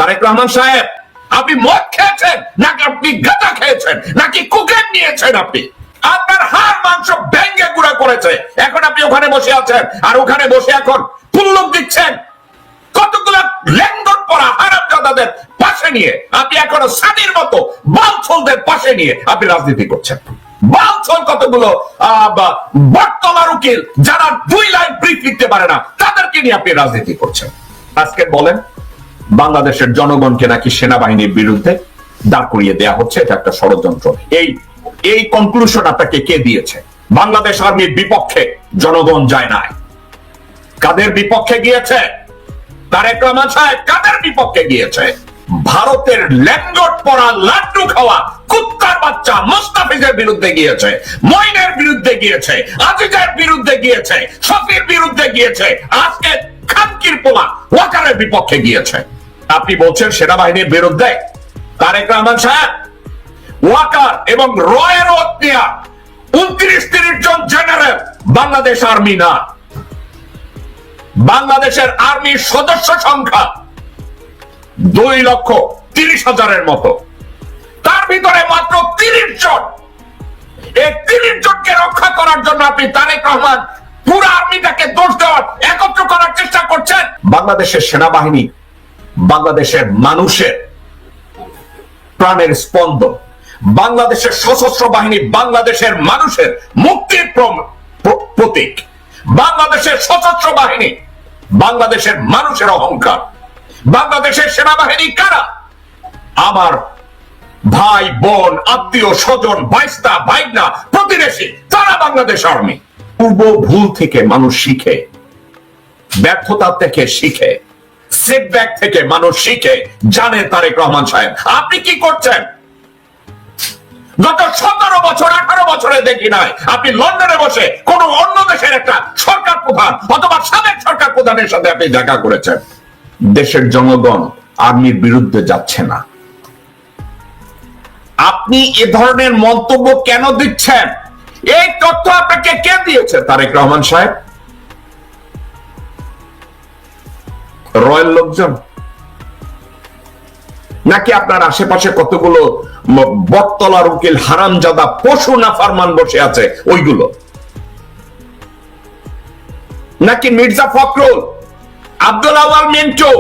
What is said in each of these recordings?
তারেক রহমান সাহেব, আপনি মদ খেয়েছেন নাকি আপনি গাঁজা খেয়েছেন নাকি কোকেন নিয়েছেন? আপনি আপনার হাড় মাংস ভেঙে গুঁড়া করেছে, এখন আপনি ওখানে বসে আছেন আর ওখানে বসে এখন পুল্লুক দিচ্ছেন কতগুলো লেঙ্গট পরা হারামজাদাদের পাশে নিয়ে। আপনি এখনো সাদির মতো বালছলদের পাশে নিয়ে আপনি রাজনীতি করছেন। বালছল কতগুলো বটতলার উকিল যারা 2 লাইন ব্রিফ লিখতে পারে না, তাদেরকে নিয়ে আপনি রাজনীতি করছেন। আজকে বলেন বাংলাদেশের জনগণকে নাকি সেনাবাহিনীর বিরুদ্ধে দাঁড় করিয়ে দেয়া হচ্ছে, এটা একটা ষড়যন্ত্র। এই কনক্লুশন আপনাকে কে দিয়েছে? বাংলাদেশ আর্মির বিপক্ষে জনগণ যায় নাই। কাদের বিপক্ষে গিয়েছে? তারেক রহমান সাহেব কাদের বিপক্ষে গিয়েছে? ভারতের ল্যান্ডট পড়া লাড্ডু খাওয়া কুত্তার বাচ্চা মোস্তাফিজের বিরুদ্ধে গিয়েছে, মইনের বিরুদ্ধে গিয়েছে, আজিজের বিরুদ্ধে গিয়েছে, শফির বিরুদ্ধে গিয়েছে, আজকে খানকির পোলা ওয়াকারের বিপক্ষে গিয়েছে। আপনি বলছেন সেনাবাহিনীর বিরুদ্ধে? তারেক রহমান সাহেব, ওয়াকার এবং রয়ের 29-30 জন জেনারেল বাংলাদেশ আর্মি না। বাংলাদেশের আর্মির সদস্য সংখ্যা 2,30,000-এর মতো, তার ভিতরে মাত্র 30 জন। এই 30 জনকে রক্ষা করার জন্য আপনি তারেক রহমান পুরো আর্মিটাকে দোষ দেওয়ার একত্র করার চেষ্টা করছেন। বাংলাদেশের সেনাবাহিনী বাংলাদেশের মানুষের প্রাণের স্পন্দন, বাংলাদেশের সশস্ত্র বাহিনী বাংলাদেশের মানুষের মুক্তির প্রতীক, বাংলাদেশের সশস্ত্র বাহিনী বাংলাদেশের মানুষের অহংকার। বাংলাদেশের সেনাবাহিনী কারা? আমার ভাই বোন, আত্মীয় স্বজন, ভাইস্তা ভাইগনা, প্রতিবেশী, তারা বাংলাদেশ আর্মি। পূর্ব ভুল থেকে মানুষ শিখে, ব্যর্থতা থেকে শিখে, সেটব্যাক থেকে মানুষ শিখে। জানে তারেক রহমান সাহেব আপনি কি করছেন? গত 17 বছর 18 বছরে দেখি নাই আপনি লন্ডনে বসে কোন অন্য দেশের একটা সরকার প্রধান অথবা সাবেক সরকার প্রধানের সাথে আপনি দেখা করেছেন। দেশের জনগণ আর্মির বিরুদ্ধে যাচ্ছে না। আপনি এ ধরনের মন্তব্য কেন দিচ্ছেন? এই তথ্য আপনাকে কে দিয়েছে তারেক রহমান সাহেব? রয়্যাল লোকজন নাকি আপনার আশেপাশে কতগুলো বটতলার উকিল হারামজাদা পশু না ফারমান বসে আছে ওইগুলো? নাকি মির্জা ফখরুল, আব্দুল আওয়াল মিন্টু,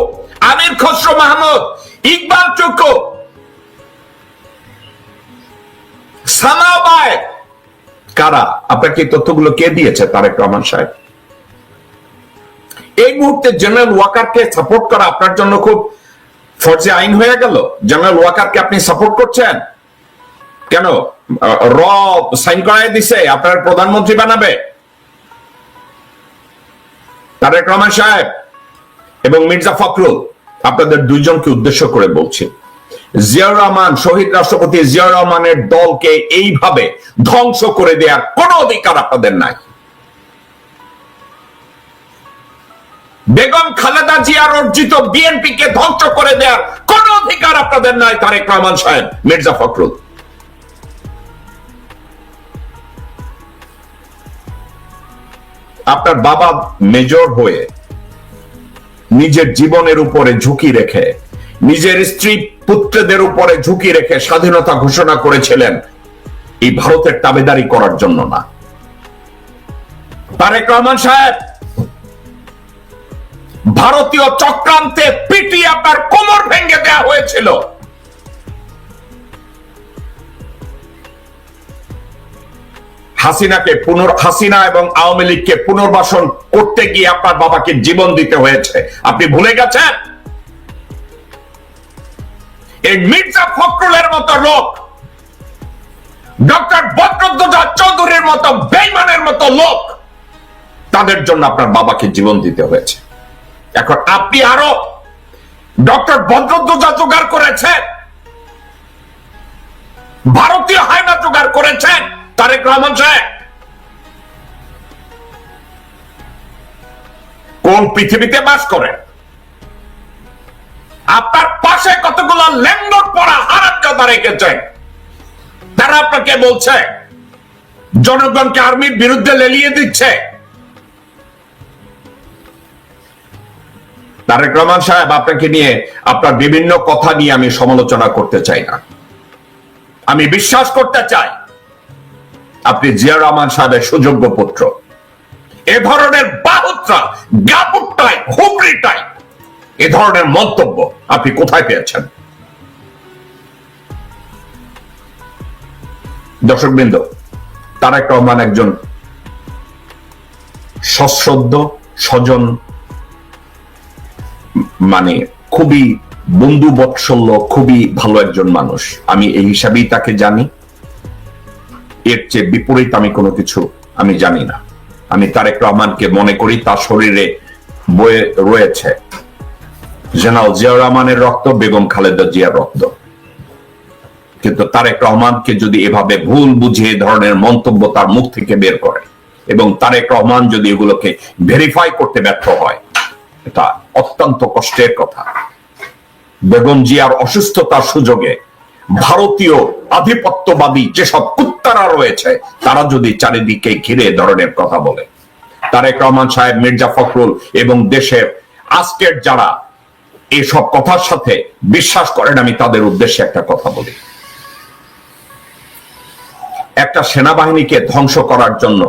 আমির খসরু মাহমুদ, ইকবাল চুকু, সানাবাই, কারা? আপনাকে তথ্যগুলো কে দিয়েছে তারেক রহমান সাহেব? এই মুহূর্তে জেনারেল ওয়াকারকে সাপোর্ট করা আপনার জন্য খুব ফরজে আইন হয়ে গেল। জেনারেল ওয়াকারকে আপনি সাপোর্ট করছেন কেন? র সাইন করায় দিছে আপনার প্রধানমন্ত্রী বানাবে। তারেক রহমান সাহেব এবং মির্জা ফখরুল, আপনাদের দুইজনকে উদ্দেশ্য করে বলছি, জিয়াউর রহমান, শহীদ রাষ্ট্রপতি জিয়াউর রহমানের দলকে এইভাবে ধ্বংস করে দেওয়ার কোন অধিকার আপনাদের নাই। বেগম খালেদা জিয়ার অর্জিত বিএনপি কে ধ্বংস করে দেওয়ার কোন অধিকার আপনাদের নাই তারেক রহমান সাহেব, মির্জা ফখরুল। আপনার বাবা মেজর হয়ে নিজের জীবনের উপরে ঝুঁকি রেখে, নিজের স্ত্রী পুত্রদের উপরে ঝুঁকি রেখে স্বাধীনতা ঘোষণা করেছিলেন এই ভারতের তাবেদারি করার জন্য না। তারেক রহমান সাহেব, ভারতীয় চক্রান্তে পিটিয়ে আপনার কোমর ভেঙে দেওয়া হয়েছিল। হাসিনা এবং আওয়ামী লীগকে পুনর্বাসন করতে গিয়ে আপনার বাবাকে জীবন দিতে হয়েছে। আপনি ভুলে গেছেন? এই মির্জা ফখরুলের মতো লোক, ডক্টর বদরুদ্দোজা চৌধুরীর মতো বেঈমানের মতো লোক, তাদের জন্য আপনার বাবাকে জীবন দিতে হয়েছে। এখন আপনি আরো ডক্টর বদরুদ্দোজা জোগাড় করেছেন, ভারতীয় হায়না জোগাড় করেছেন। তারেক রহমান সাহেব, কোন পৃথিবীতে বাস করেন? আপনার পাশে কতগুলো ল্যান্ডর পড়া হারামজাদা রেখেছেন, তারা আপনাকে বলছে জনগণকে আর্মির বিরুদ্ধে লেলিয়ে দিচ্ছে। তারেক রহমান সাহেব, আপনাকে নিয়ে আপনার বিভিন্ন কথা নিয়ে আমি সমালোচনা করতে চাই না। আমি বিশ্বাস করতে চাই আপনি জিয়া রহমান সাহেবের সুযোগ্য পুত্র। এ ধরনের বাহুত্রা, গাবুটাই, হুবড়িটাই, এ ধরনের মন্তব্য আপনি কোথায় পেয়েছেন? দর্শকবৃন্দ, তারেক রহমান একজন সশ্রদ্ধ, স্বজন, মানে খুবই বন্ধু বৎসল্য, খুবই ভালো একজন মানুষ। আমি এই হিসাবেই তাকে জানি। এর চেয়ে বিপরীত আমি কোনো কিছু আমি জানি না। আমি তারেক রহমানকে মনে করি তার শরীরে বয়ে রয়েছে জেনারেল জিয়াউর রহমানের রক্ত, বেগম খালেদা জিয়ার রক্ত। কিন্তু তারেক রহমানকে যদি এভাবে ভুল বুঝিয়ে ধরনের মন্তব্য তার মুখ থেকে বের করে এবং তারেক রহমান যদি এগুলোকে ভেরিফাই করতে ব্যর্থ হয়, এটা অত্যন্ত কষ্টের কথা। বেগম জিয়ার অসুস্থতার সুযোগে ভারতীয় আধিপত্যবাদী যেসব কুত্তারা রয়েছে তারা যদি চারিদিকে ঘিরে ধরনের কথা বলে, তারেক রহমান সাহেব, মির্জা ফখরুল এবং দেশের আজকের যারা এসব কথার সাথে বিশ্বাস করেন, আমি তাদের উদ্দেশ্যে একটা কথা বলি। একটা সেনাবাহিনীকে ধ্বংস করার জন্য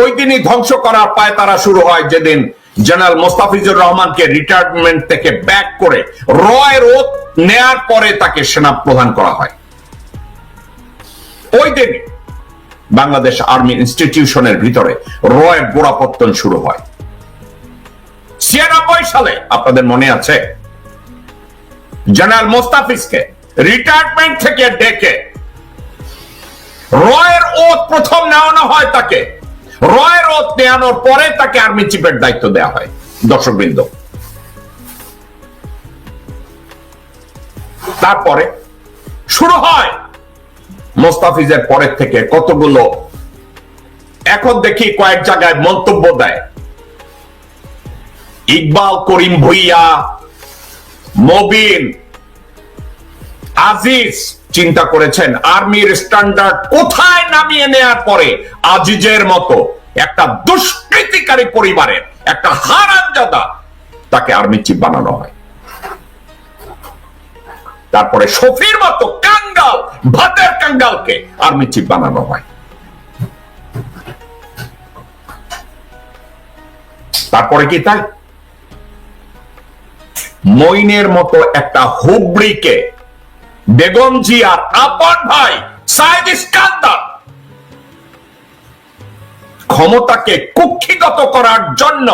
ওই দিনই ধ্বংস করার পায় তারা শুরু হয় যেদিন জেনারেল মোস্তাফিজুর রহমানকে রিটায়ারমেন্ট থেকে ব্যাক করে রয়ের ওত নেয়ার পরে তাকে সেনা প্রধান করা হয়। ওই দিন বাংলাদেশ আর্মি ইনস্টিটিউশনের ভিতরে রয়ের গোড়াপত্তন শুরু হয়। ৯৬ সালে আপনাদের মনে আছে, জেনারেল মোস্তাফিজকে রিটায়ারমেন্ট থেকে ডেকে রয়ের ওত প্রথম নেওয়ানো হয় তাকে। রয়ের ওত নেওয়ানোর পরে তাকে আর্মি চিফের দায়িত্ব দেওয়া হয়। দর্শকবৃন্দ, তারপরে শুরু হয় মোস্তাফিজের পরের থেকে কতগুলো, এখন দেখি কয়েক জায়গায় মন্তব্য দেয়। ইকবাল করিম ভুইয়া, মবিন, আজিজ চিন্তা করেছেন আর্মির স্ট্যান্ডার্ড কোথায় নামিয়ে নেয়ার পরে আজিজের মতো একটা দুষ্কৃতিকারী পরিবারের একটা হারামজাদা তাকে আর্মি চিফ বানানো হয়। তারপরে শফির মতো কাঙ্গাল, ভাতের কাঙ্গালকে আর্মি চিফ বানানো হয়। তারপরে কি তাই মইনের মতো একটা হুবড়িকে বেগম জিয়ার আপন ভাই সাইদ ইস্কান্দার ক্ষমতাকে কুক্ষিগত করার জন্য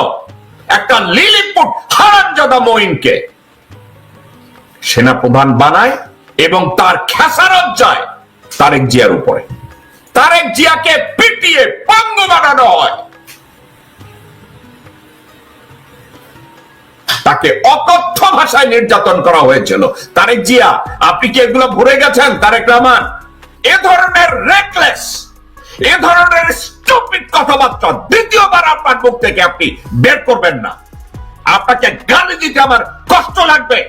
একটা লিলিপুট হারামজাদা মইনকে সেনাপ্রধান বানায় এবং তার খেসারত যায় তারেক জিয়ার উপরে। তারেক জিয়াকে পিটিয়ে পঙ্গু বানানো হয়। তাকে অকথ্য ভাষায় নির্যাতন করা হয়েছিল। তারেক জিয়া, আপনি কি এগুলো ভুলে গেছেন? তারেক রহমান এ ধরনের রেকলেস, এ ধরনের স্টুপিড কথাবার্তা দ্বিতীয়বার আপনার মুখ থেকে আপনি বের করবেন না। আপনাকে গালি দিতে আমার কষ্ট লাগবে।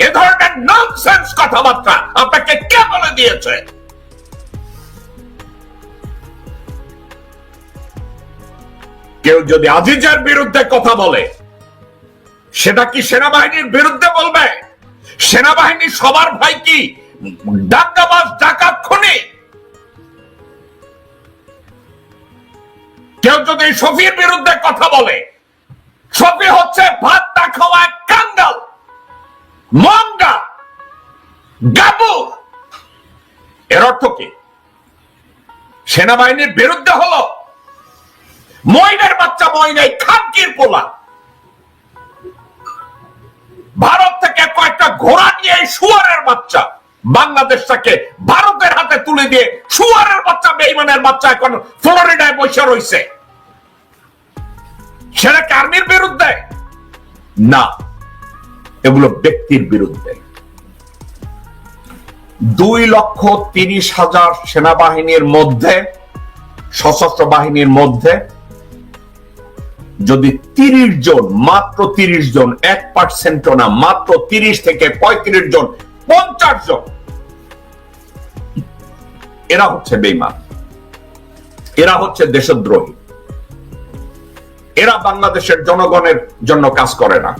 এ ধরনের ননসেন্স কথাবার্তা আপনাকে কে বলে দিয়েছে? কেউ যদি আজিজের বিরুদ্ধে কথা বলে, সেটা কি সেনাবাহিনীর বিরুদ্ধে বলবে? সেনাবাহিনী সবার ভাই কি ডাকাবাজ, ডাকাত, খুনি? কেউ যদি শফির বিরুদ্ধে কথা বলে, শফি হচ্ছে ভাত না খাওয়া কাঙ্গাল, মঙ্গা, গাবু। এর অর্থ কি? সেনাবাহিনীর বিরুদ্ধে হলো মইনের বাচ্চা, মইনের খানকির পোলা ভারত থেকে কয়েকটা ঘোড়া নিয়ে শুয়ারের বাচ্চা বাংলাদেশটাকে ভারতের হাতে তুলে দিয়ে শুয়ারের বাচ্চা, বেঈমানের বাচ্চা এখন ফ্লোরিডায় বসে রয়েছে। সেটা কি আর্মির বিরুদ্ধে? না, এগুলো ব্যক্তির বিরুদ্ধে। 2,30,000 সেনাবাহিনীর মধ্যে, সশস্ত্র বাহিনীর মধ্যে যদি 30 জন, মাত্র 30 জন, 1% না, মাত্র 30 থেকে 35 জন, 50 জন, এরা হচ্ছে বেঈমান, এরা হচ্ছে দেশদ্রোহী। এরা বাংলাদেশের জনগণের জন্য কাজ করে না,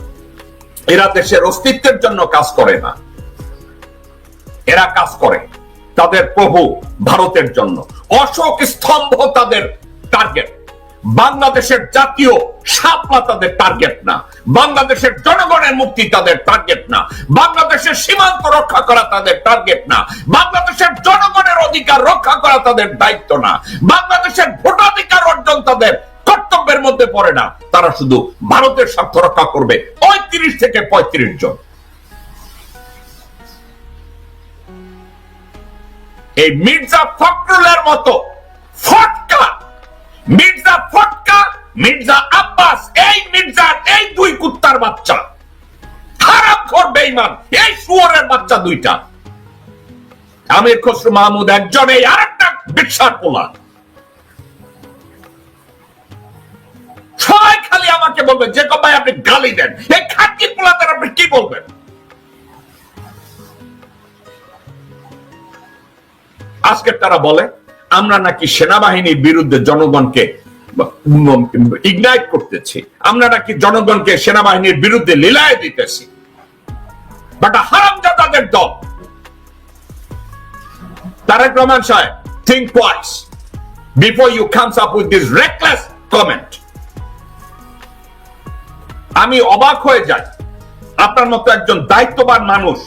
এরা দেশের অস্তিত্বের জন্য কাজ করে না, এরা কাজ করে তাদের প্রভু ভারতের জন্য। অশোক স্তম্ভ তাদের টার্গেট, বাংলাদেশের জাতীয় শাপলা তাদের টার্গেট না, বাংলাদেশের জনগণের মুক্তি তাদের টার্গেট না, বাংলাদেশের সীমান্ত রক্ষা করা তাদের টার্গেট না, বাংলাদেশের জনগণের অধিকার রক্ষা করা তাদের দায়িত্ব না, বাংলাদেশের ভোটাধিকার অর্জন তাদের কর্তব্যের মধ্যে পড়ে না। তারা শুধু ভারতের স্বার্থ রক্ষা করবে ৩৫ থেকে ৩৫ জন। এই মির্জা ফখরুলের মতো ফটকা, মির্জা ফটকা, মির্জা আব্বাস, এই মির্জার এই দুই কুত্তার বাচ্চা, হারামখোর বেঈমান, এই শুয়োরের বাচ্চা দুইটা, আমির খসরু মাহমুদ একজন, এই আরেকটা বিশাল পোলা, সবাই খালি আমাকে বলবেন যে ভাই আপনি গালি দেন, এই খাটকি পোলাদের আপনি কি বলবেন? আজকে তারা বলে আমরা নাকি সেনাবাহিনীর বিরুদ্ধে জনগণকে ইগনাইট করতেছি, আমরা নাকি জনগণকে সেনাবাহিনীর বিরুদ্ধে লীলায় দিতেছি। বাট হারামজাদাদের দল। তারেক রহমান সাহেব, think twice before you comes up with this reckless comment. আমি অবাক হয়ে যাই, আপনার মতো একজন দায়িত্ববান মানুষ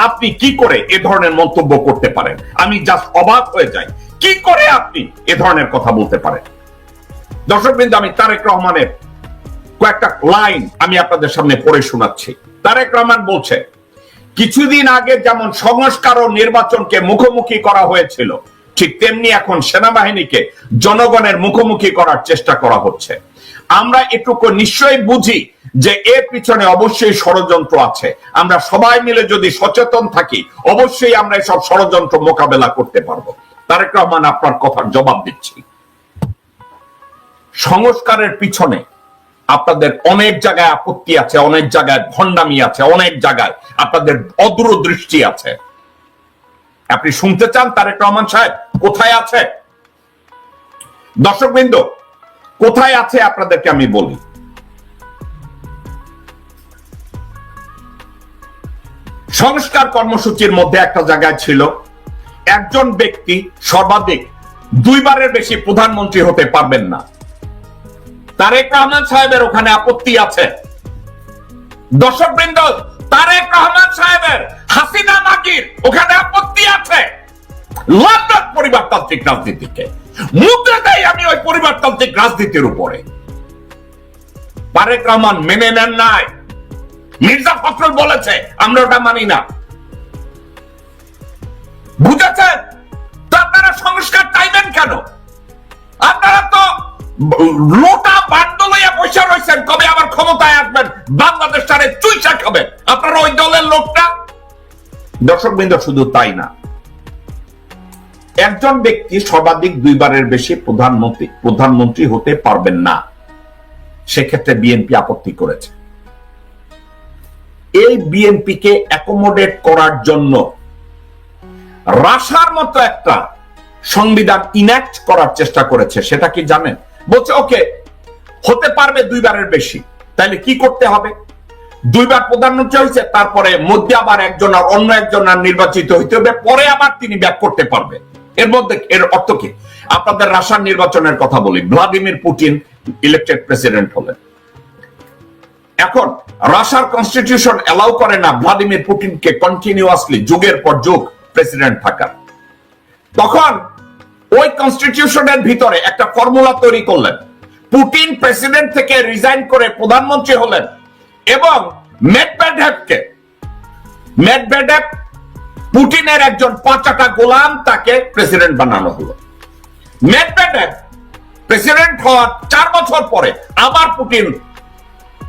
আপনি কি করে এ ধরনের মন্তব্য করতে পারেন? আমি জাস্ট অবাক হয়ে যাই, কি করে আপনি এ ধরনের কথা বলতে পারেন? দর্শকবৃন্দ, আমি তারেক রহমানের কয়েকটা লাইন আমি আপনাদের সামনে পড়ে শোনাচ্ছি। তারেক রহমান বলছে, কিছুদিন আগে যেমন সংস্কার ও নির্বাচনকে মুখোমুখি করা হয়েছিল, ঠিক তেমনি এখন সেনাবাহিনীকে জনগণের মুখোমুখি করার চেষ্টা করা হচ্ছে। আমরা এটুকু নিশ্চয়ই বুঝি যে এর পিছনে অবশ্যই ষড়যন্ত্র আছে। আমরা সবাই মিলে যদি সচেতন থাকি, অবশ্যই আমরা এসব ষড়যন্ত্র মোকাবেলা করতে পারবো। তারেক রহমান, আপনার কথার জবাব দিচ্ছি। সংস্কারের পিছনে আপনাদের অনেক জায়গায় আপত্তি আছে, অনেক জায়গায় ভণ্ডামি আছে, অনেক জায়গায় আপনাদের অদূরদৃষ্টি আছে। আপনি শুনতে চান তারেক রহমান সাহেব কোথায় আছে? দর্শকবৃন্দ, কোথায় আছে আপনাদেরকে আমি বলি। সংস্কার কর্মসূচির মধ্যে একটা জায়গায় ছিল, একজন ব্যক্তি সর্বাধিক 2 বারের বেশি প্রধানমন্ত্রী হতে পারবেন না। তারেক রহমান সাহেবের ওখানে আপত্তি আছে। দর্শকবৃন্দ, তারেক রহমান সাহেবের হাসিনা মাগির ওখানে আপত্তি আছে। লন্ডন পরিবারতান্ত্রিক রাজনীতিকে মুদ্রা দেয় আমি ওই পরিবারতান্ত্রিক রাজনীতির উপরে। তারেক রহমান মেনে নেন নাই। মির্জা ফখরুল বলেছে, আমরা ওটা মানি না। বুঝেছেন? তো আপনারা সংস্কার চাইবেন কেন? আপনারা তো লোটা বান্ড লইয়া বসে রয়েছেন, কবে আবার ক্ষমতায় আসবেন, বাংলাদেশ সারে চুইসা খাবেন। আপনারা ওই দলের লোকটা। দর্শকবৃন্দ, শুধু তাই না, একজন ব্যক্তি সর্বাধিক 2 বারের বেশি প্রধানমন্ত্রী হতে পারবেন না। সেক্ষেত্রে বিএনপি আপত্তি করেছে। এই বিএনপি কে অ্যাকোমোডেট করার জন্য রাশার মতো একটা সংবিধান ইনঅ্যাক্ট করার চেষ্টা করেছে। সেটা কি জানেন? বলছে ওকে, হতে পারবে 2 বারের বেশি, তাহলে কি করতে হবে? 2 বার প্রধানমন্ত্রী হয়েছে, তারপরে মধ্যে আবার একজন আর অন্য একজন আর নির্বাচিত হইতে হবে, পরে আবার তিনি ব্যাক করতে পারবে। এর মধ্যে এর অর্থ কি? আপনাদের রাশিয়ার নির্বাচনের কথা বলি। ভ্লাদিমির পুতিন ইলেক্টেড প্রেসিডেন্ট হলেন। এখন রাশিয়ার কনস্টিটিউশন অ্যালাউ করে না ভ্লাদিমির পুতিনকে কন্টিনিউয়াসলি যুগের পর যুগ প্রেসিডেন্ট থাকার। তখন ওই কনস্টিটিউশনের ভিতরে একটা ফর্মুলা তৈরি করলেন। পুতিন প্রেসিডেন্ট থেকে রিজাইন করে প্রধানমন্ত্রী হলেন এবং মেদভেদেভ পুতিনের একজন পাঁচাটা গোলাম, তাকে প্রেসিডেন্ট বানানো হলো। মেদভেদেভ প্রেসিডেন্ট হওয়ার 4 বছর পরে আবার পুতিন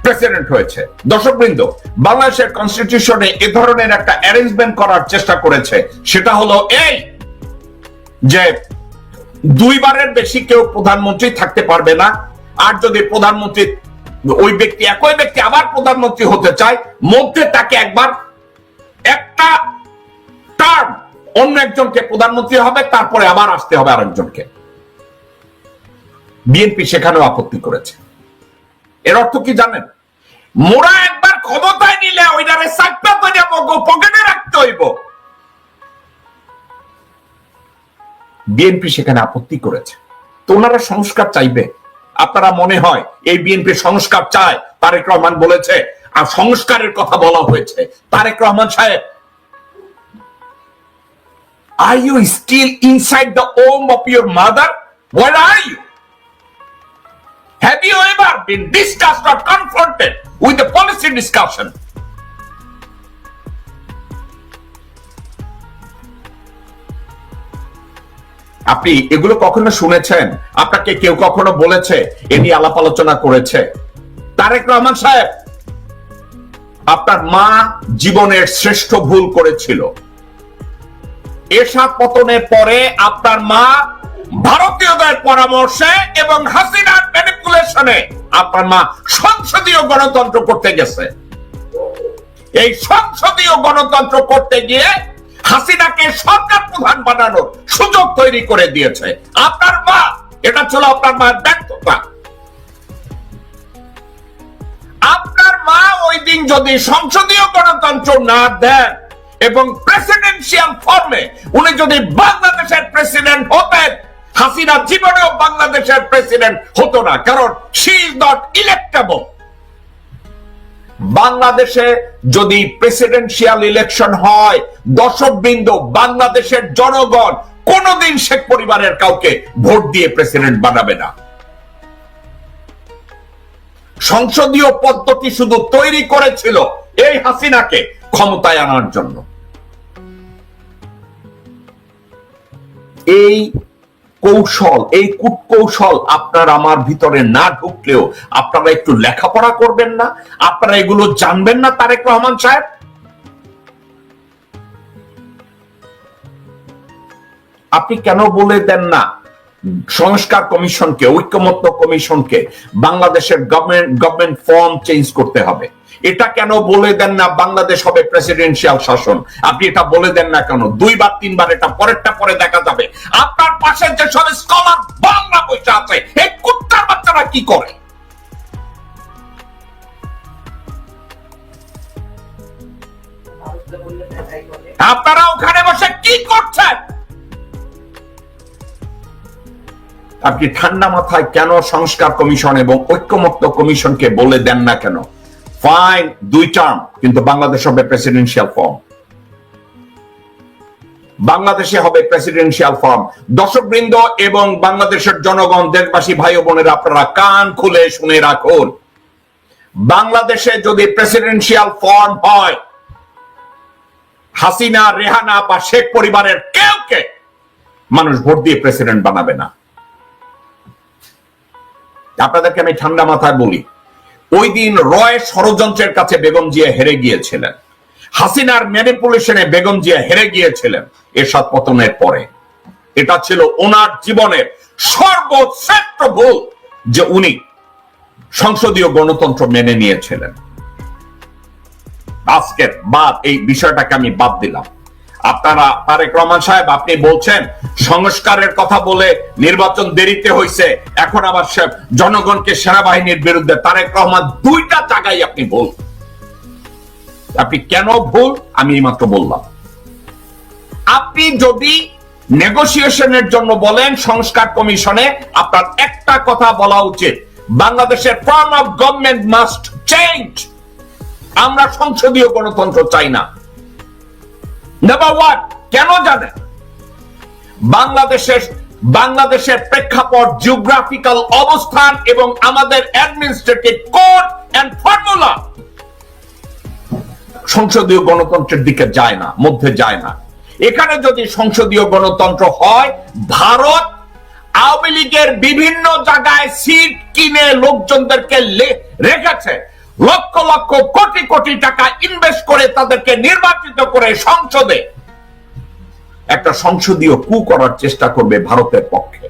প্রেসিডেন্ট হয়েছে। দর্শকবৃন্দ, বাংলাদেশের কনস্টিটিউশনে এ ধরনের একটা অ্যারেঞ্জমেন্ট করার চেষ্টা করেছে। সেটা হলো এই যে 2 বারের বেশি কেউ প্রধানমন্ত্রী থাকতে পারবে না। আর যদি প্রধানমন্ত্রী ওই ব্যক্তি একই ব্যক্তি আবার প্রধানমন্ত্রী হতে চায়, মধ্যে তাকে একবার একটা টার্ম অন্য একজনকে প্রধানমন্ত্রী হবে, তারপরে আবার আসতে হবে আরেকজনকে। বিএনপি সেখানেও আপত্তি করেছে। এর অর্থ কি জানেন? মোরা একবার ক্ষমতায় নিলে ওইটারে সাকটা করে পকেটে রাখতে হইব। বিএনপি সেখানে আপত্তি করেছে, তো ওনারা সংস্কার চাইবে। আপনারা মনে হয় এই বিএনপি সংস্কার চায়? তারেক রহমান বলেছে, আর সংস্কারের কথা বলা হয়েছে। তারেক রহমান সাহেব, are you still inside the home of your mother? Where are you? Have you ever been discussed or confronted with the policy discussion? আপনি এগুলো কখনো শুনেছেন? আপনাকে কেউ কখনো বলেছে, এ নিয়ে আলাপ আলোচনা করেছে? তারেক রহমান সাহেব, আপনার মা জীবনের শ্রেষ্ঠ ভুল করেছিল। এরশাদ পতনের পরে আপনার মা ভারতীয়দের পরামর্শে এবং হাসিনার ম্যানিপুলেশনে আপনার মা সংসদীয় গণতন্ত্র করতে গেছে। এই সংসদীয় গণতন্ত্র করতে গিয়ে হাসিনাকে সরকার প্রধান বানানোর সুযোগ তৈরি করে দিয়েছে আপনার মা। এটা ছিল আপনার মায়ের ব্যর্থতা। আপনার মা ওই দিন যদি সংসদীয় গণতন্ত্র না দেন এবং প্রেসিডেন্সিয়াল ফর্মে উনি যদি বাংলাদেশের প্রেসিডেন্ট হতেন, হাসিনা জীবনেও বাংলাদেশের প্রেসিডেন্ট হতো না, কারণ শি ইজ নট ইলেক্টেবল। বাংলাদেশে যদি প্রেসিডেন্সিয়াল ইলেকশন হয়, দর্শকবৃন্দ, বাংলাদেশের জনগণ কোনদিন শেখ পরিবারের কাউকে ভোট দিয়ে প্রেসিডেন্ট বানাবে না। সংসদীয় পদ্ধতি শুধু তৈরি করেছিল এই হাসিনাকে ক্ষমতায় আনার জন্য। এই কৌশল, এই কূটকৌশল আপনার আমার ভিতরে না ঢুকলেও আপনারা একটু লেখাপড়া করবেন না? আপনারা এগুলো জানবেন না? তারেক রহমান সাহেব, আপনি কেন বলে দেন না সংস্কার কমিশনকে, ঐক্যমত্য কমিশনকে বাংলাদেশের গভর্নমেন্ট ফর্ম চেঞ্জ করতে হবে? এটা কেন বলে দেন না বাংলাদেশ হবে প্রেসিডেন্সিয়াল শাসন? আপনি এটা বলে দেন না কেন? দুইবার তিনবার, এটা পরেরটা পরে দেখা যাবে। আপনার পাশে যে সব স্কলার বাংলা বইটা আছে, এই কুত্তার বাচ্চারা কি করে? আপনারা ওখানে বসে কি করছেন? আপনি ঠান্ডা মাথায় কেন সংস্কার কমিশন এবং ঐক্যমত্য কমিশনকে বলে দেন না কেন? ফাইন, 2 টার্ম, কিন্তু বাংলাদেশ হবে প্রেসিডেন্সিয়াল ফর্ম। বাংলাদেশে হবে প্রেসিডেন্সিয়াল ফর্ম। দর্শকবৃন্দ এবং বাংলাদেশের জনগণ, দেশবাসী ভাই ও বোনেরা, আপনারা কান খুলে শুনে রাখুন। বাংলাদেশে যদি প্রেসিডেন্সিয়াল ফর্ম হয়, হাসিনা, রেহানা বা শেখ পরিবারের কেউকে মানুষ ভোট দিয়ে প্রেসিডেন্ট বানাবে না। আপনাদেরকে আমি ঠান্ডা মাথায় বলি, ওই দিন রয় ষড়যন্ত্রের কাছে বেগম জিয়া হেরে গিয়েছিলেন, হাসিনার ম্যানিপুলেশনে বেগম জিয়া হেরে গিয়েছিলেন এরশাদ পতনের পরে। এটা ছিল ওনার জীবনের সর্বশ্রেষ্ঠ ভুল যে উনি সংসদীয় গণতন্ত্র মেনে নিয়েছিলেন। আজকের বাদ এই বিষয়টাকে আমি বাদ দিলাম। আপনারা, তারেক রহমান সাহেব, আপনি বলছেন সংস্কারের কথা বলে নির্বাচন দেরিতে হয়েছে, এখন আবার জনগণকে সেনাবাহিনীর বিরুদ্ধে। তারেক রহমান, দুইটা জায়গায় আপনি ভুল। আপনি কেন ভুল আমি মাত্র বললাম। আপনি যদি নেগোসিয়েশনের জন্য বলেন সংস্কার কমিশনে, আপনার একটা কথা বলা উচিত, বাংলাদেশের form of government must change. আমরা সংসদীয় গণতন্ত্র চাই না। নাম্বার 1, কেন জানেন? বাংলাদেশের প্রেক্ষাপট, জিওগ্রাফিক্যাল অবস্থান এবং আমাদের অ্যাডমিনিস্ট্রেটিভ কোড এন্ড ফর্মুলা সংসদীয় গণতন্ত্রের দিকে যায় না, মধ্যে যায় না। এখানে যদি সংসদীয় গণতন্ত্র হয়, ভারত আওয়ামী লীগের বিভিন্ন জায়গায় সিট কিনে লোকজনদেরকে রেখেছে, লক্ষ লক্ষ কোটি কোটি টাকা ইনভেস্ট করে তাদেরকে নির্বাচিত করে সংসদে একটা সংসদীয় কু করার চেষ্টা করবে ভারতের পক্ষে।